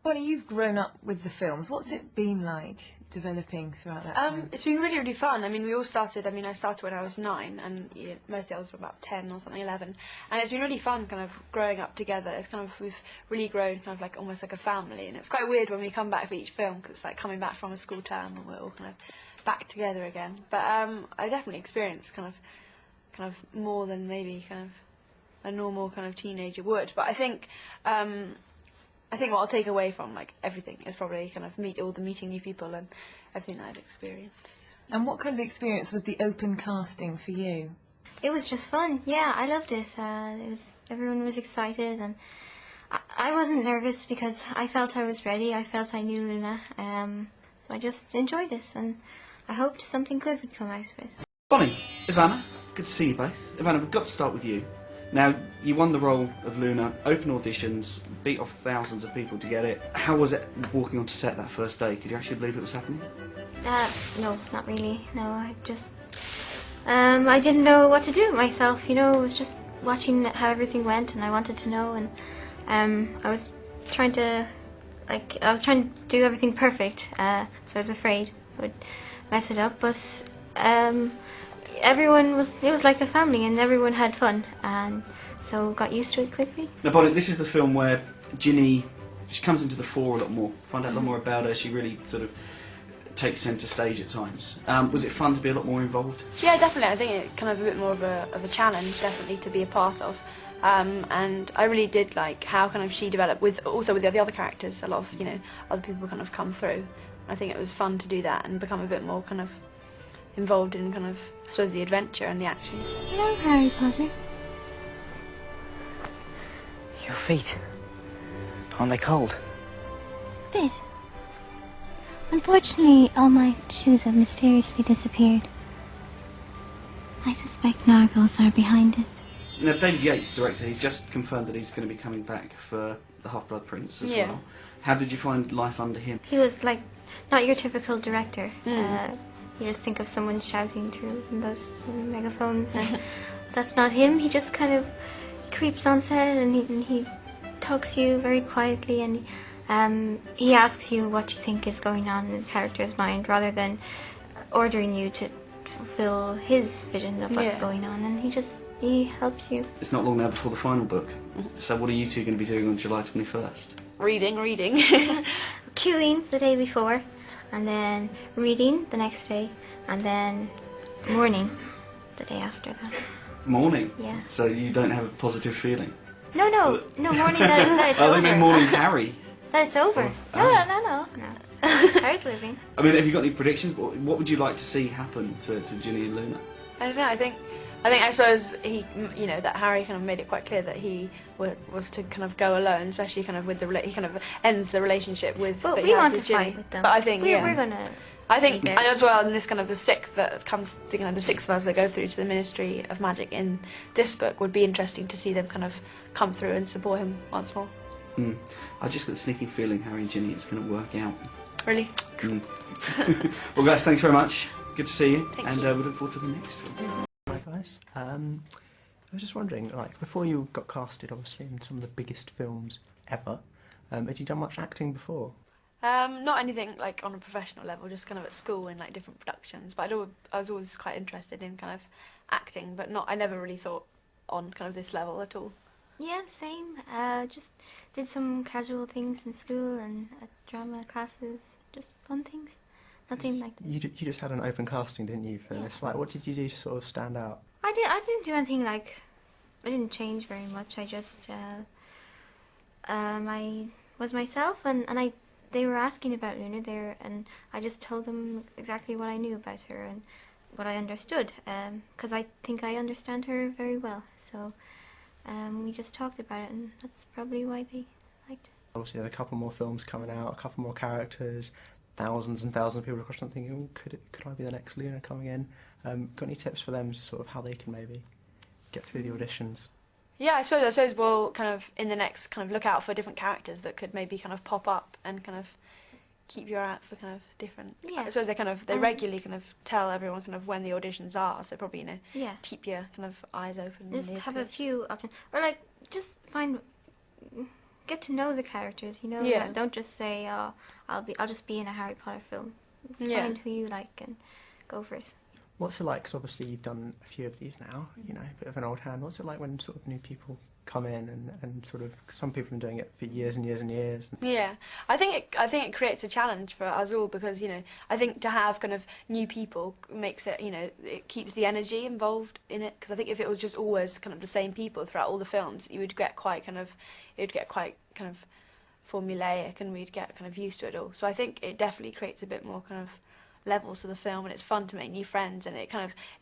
Bonnie, you've grown up with the films. What's it been like developing throughout that time? It's been really, really fun. I mean, we all started, I started when I was 9, and most of the others were about 10 or something, 11. And it's been really fun kind of growing up together. It's kind of, we've really grown kind of like almost like a family. And it's quite weird when we come back for each film, because it's like coming back from a school term and we're all kind of back together again. But I definitely experienced kind of more than maybe kind of a normal kind of teenager would. But I think what I'll take away from like everything is probably kind of meeting new people and everything that I've experienced. And what kind of experience was the open casting for you? It was just fun. Yeah, I loved it. Everyone was excited, and I wasn't nervous because I felt I was ready. I felt I knew Luna. So I just enjoyed this, and I hoped something good would come out of it. Bonnie, Evanna, good to see you both. Evanna, we've got to start with you. Now, you won the role of Luna, open auditions, beat off thousands of people to get it. How was it walking onto set that first day? Could you actually believe it was happening? No, not really. No, I just... I didn't know what to do with myself, you know. I was just watching how everything went, and I wanted to know, and I was trying to do everything perfect, so I was afraid I would mess it up, but... it was like a family, and everyone had fun, and so got used to it quickly. Now, Bonnie, this is the film where Ginny, she comes into the fore a lot more, find out a lot more about her. She really sort of takes centre stage at times. Was it fun to be a lot more involved? Yeah, definitely. I think it's kind of a bit more of a challenge, definitely, to be a part of. And I really did like how kind of she developed with the other characters. A lot of other people kind of come through. I think it was fun to do that and become a bit more kind of involved in kind of, I suppose, the adventure and the action. Hello, Harry Potter. Your feet, aren't they cold? A bit. Unfortunately, all my shoes have mysteriously disappeared. I suspect Nargles are behind it. Now, David Yates, director, he's just confirmed that he's going to be coming back for The Half-Blood Prince as well. How did you find life under him? He was like not your typical director. You just think of someone shouting through those megaphones, and that's not him. He just kind of creeps on set, and he talks to you very quietly, and he asks you what you think is going on in the character's mind, rather than ordering you to fulfill his vision of what's going on, and he helps you. It's not long now before the final book, so what are you two going to be doing on July 21st? Reading. Queuing the day before, and then reading the next day, and then mourning the day after that. Mourning? Yeah. So you don't have a positive feeling? No, mourning that it's over. I mean mourning Harry. That it's over. No. Harry's living. I mean, have you got any predictions? What would you like to see happen to Ginny and Luna? I don't know. I suppose he, that Harry kind of made it quite clear that he was to kind of go alone, especially kind of with he kind of ends the relationship with. But we want to Ginny. fight with them. But I think we're gonna. I think, and as well, in this kind of the sixth of us that go through to the Ministry of Magic in this book, would be interesting to see them kind of come through and support him once more. I just got the sneaking feeling Harry and Ginny is going to work out. Really? Well, guys, thanks very much. Good to see you, Thank and you. We look forward to the next film. Hi guys, I was just wondering, like, before you got casted, obviously, in some of the biggest films ever, had you done much acting before? Not anything like on a professional level, just kind of at school in like different productions. But I was always quite interested in kind of acting, but I never really thought on kind of this level at all. Yeah, same. Just did some casual things in school and at drama classes, just fun things. Nothing like that. You just had an open casting, didn't you, for this? Like, what did you do to sort of stand out? I didn't do anything like. I didn't change very much. I just I was myself, and they were asking about Luna there, and I just told them exactly what I knew about her and what I understood, because I think I understand her very well. So we just talked about it, and that's probably why they liked it. Obviously, there are a couple more films coming out, a couple more characters, thousands and thousands of people across. I'm thinking, could I be the next Luna coming in? Got any tips for them, just sort of how they can maybe get through the auditions? Yeah, I suppose we'll kind of in the next kind of look out for different characters that could maybe kind of pop up and kind of keep your eye out for kind of different. Yeah. I suppose they regularly kind of tell everyone kind of when the auditions are, so probably keep your kind of eyes open. Just have a few options, or like just find get to know the characters. You know, Yeah. don't just say, "Oh, I'll just be in a Harry Potter film." Yeah. Find who you like and go for it. What's it like? Because obviously you've done a few of these now, you know, a bit of an old hand. What's it like when sort of new people come in and sort of, some people have been doing it for years and years and years? Yeah, I think it creates a challenge for us all because, you know, I think to have kind of new people makes it, you know, it keeps the energy involved in it. Because I think if it was just always kind of the same people throughout all the films, it would get quite kind of formulaic, and we'd get kind of used to it all. So I think it definitely creates a bit more kind of levels to the film, and it's fun to make new friends, and it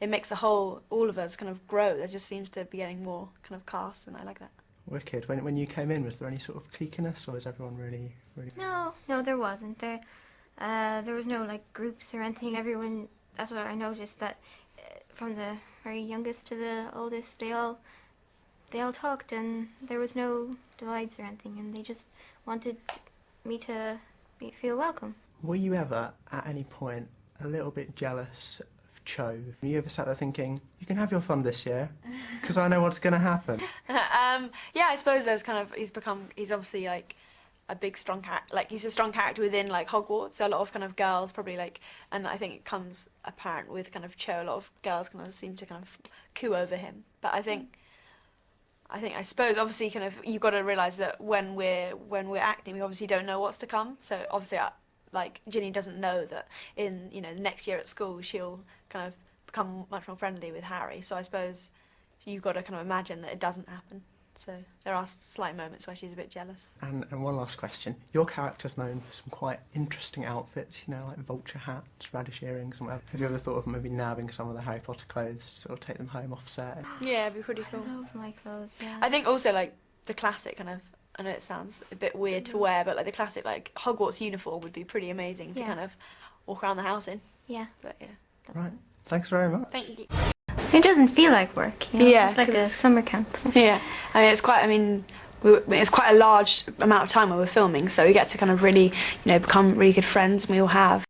makes all of us kind of grow. There just seems to be getting more kind of cast, and I like that. Wicked. When you came in, was there any sort of cliqueiness, or was everyone really? No, there wasn't. There was no like groups or anything. Everyone. That's what I noticed, that from the very youngest to the oldest, they all talked, and there was no divides or anything, and they just wanted me to feel welcome. Were you ever, at any point, a little bit jealous of Cho? Were you ever sat there thinking, you can have your fun this year, because I know what's going to happen? Yeah, I suppose there's kind of, he's obviously like a big strong character, like he's a strong character within like Hogwarts, so a lot of kind of girls probably like, and I think it comes apparent with kind of Cho, a lot of girls kind of seem to kind of coo over him, but I suppose obviously kind of you've got to realise that when we're acting, we obviously don't know what's to come. So obviously, like Ginny doesn't know that in, you know, the next year at school she'll kind of become much more friendly with Harry. So I suppose you've got to kind of imagine that it doesn't happen. So there are slight moments where she's a bit jealous. And one last question. Your character's known for some quite interesting outfits, you know, like vulture hats, radish earrings and whatever. Have you ever thought of maybe nabbing some of the Harry Potter clothes to sort of take them home off set? Yeah, it'd be pretty cool. I love my clothes, yeah. I think also like the classic kind of, I know it sounds a bit weird to wear, but like the classic like Hogwarts uniform would be pretty amazing to kind of walk around the house in. Yeah. But yeah. Right. Thanks very much. Thank you. It doesn't feel like work, you know? Yeah, It's like a summer camp. Yeah, I mean, it's quite a large amount of time when we're filming, so we get to kind of really, you know, become really good friends, and we all have.